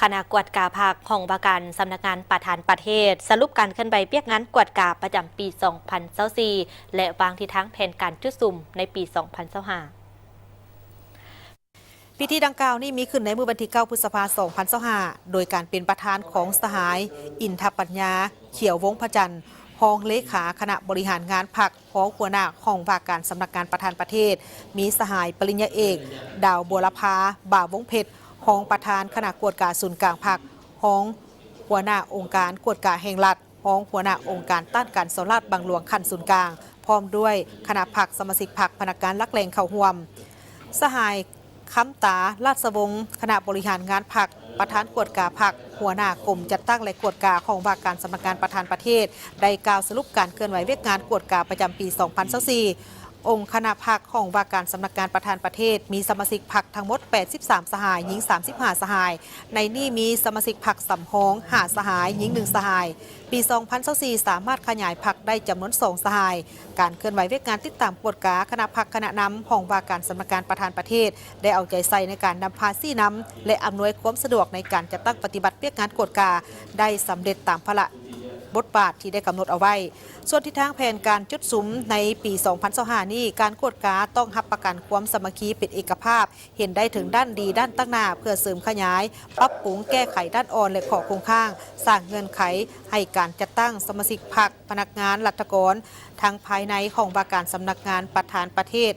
คณะกวดกาภาคของประกันสำนักงานประธานประเทศสรุปการเคลื่อนไหวเปียกงานกวดกาประจำปี 2024 และวางทิศทางแผนการจุดซุ่มในปี 2025 พิธีดังกล่าวนี้มีขึ้นในมื้อวันที่ 9 พฤษภาคม 2025 โดยการเป็นประธานของสหายอินทปัญญาเขียววงศ์พระจันทร์รองเลขาคณะบริหารงานพรรครองหัวหน้าของว่าการสำนักงานประธานประเทศมีสหายปริญญาเอกดาวบัวลภาบ่าววงเพชรรองประธานคณะกวดกาศูนย์กลางพรรครองหัวหน้าองค์การกวดกาแห่งรัฐรองหัวหน้าองค์การต้านการสลาดบางหลวงขั้นศูนย์กลางพร้อมด้วยคณะพรรคสมาชิกพรรคพนักงานลักแรงเข้าร่วมสหายคำตาราชวงศ์คณะบริหารงานพรรคประธานกวดกาพรรคหัวหน้ากลุ่มจัดตั้งและกวดกาของว่าการสำนักงานประธานประเทศได้กล่าวสรุปการเคลื่อนไหวเวียกงานกวดกาประจำปี 2024 องค์คณะพรรคของว่าการสำนักงานประธานประเทศมีสมาชิกพรรคทั้งหมด 83 สหายหญิง 35 สหายในนี้มีสมาชิกพรรคสำรอง5 สหายหญิง 1 สหายปี 2024 สามารถขยายพรรคได้จำนวน 2 สหายการเคลื่อนไหวเวียกงานติดตามกวดกาคณะพรรคคณะนำของว่าการสำนักงานประธานประเทศได้เอาใจใส่ในการนำพาซี่นำและอำนวยความสะดวกในการจัดตั้งปฏิบัติเวียกงานกวดกาได้สำเร็จตามพระบทบาทที่ได้กำหนดเอาไว้ส่วนทิศทางแผนการจุดซุ้มในปี 2025 นี้การกวดกาต้องรับประกันความสามัคคีเป็นเอกภาพเห็นได้ถึงด้านดีด้านตั้งหน้าเพื่อเสริมขยายปรับปรุงแก้ไขด้านอ่อนและข้อคงข้างสร้างเงื่อนไขให้การจัดตั้งสมาชิกพรรคพนักงานรัฐกรทั้งภายในของว่าการสำนักงานประธานประเทศ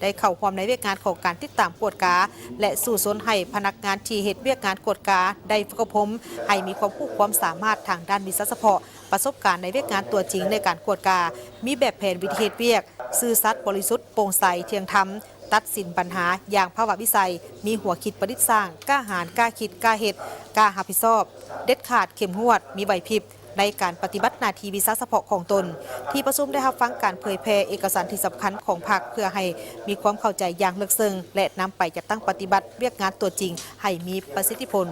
ได้เข้าความในเวียกงานของการติดตามกวดกาและสู่สนให้พนักงานที่เหตุเวียกงานกวดกาได้ฝึกอบรมให้มีความรู้ความสามารถทางด้านวิชาเฉพาะประสบการณ์ในเวียกงานตัวจริงในการกวดกามีแบบแผนวิธีเหตุเวียกซื่อสัตย์บริสุทธิ์โปร่งใสเที่ยงธรรมตัดสินปัญหาอย่างภาวะวิสัยมีหัวคิดประดิษฐ์สร้างกล้าหาญกล้าคิดกล้าเหตุกล้ารับผิดชอบเด็ดขาดเข้มงวดมีไหวพริบในการปฏิบัติหน้าที่วิชาเฉพาะของตนที่ประชุมได้รับฟังการเผยแพร่เอกสารที่สำคัญของพรรคเพื่อให้มีความเข้าใจอย่างลึกซึ้งและนำไปจัดตั้งปฏิบัติเวียกงานตัวจริงให้มีประสิทธิผล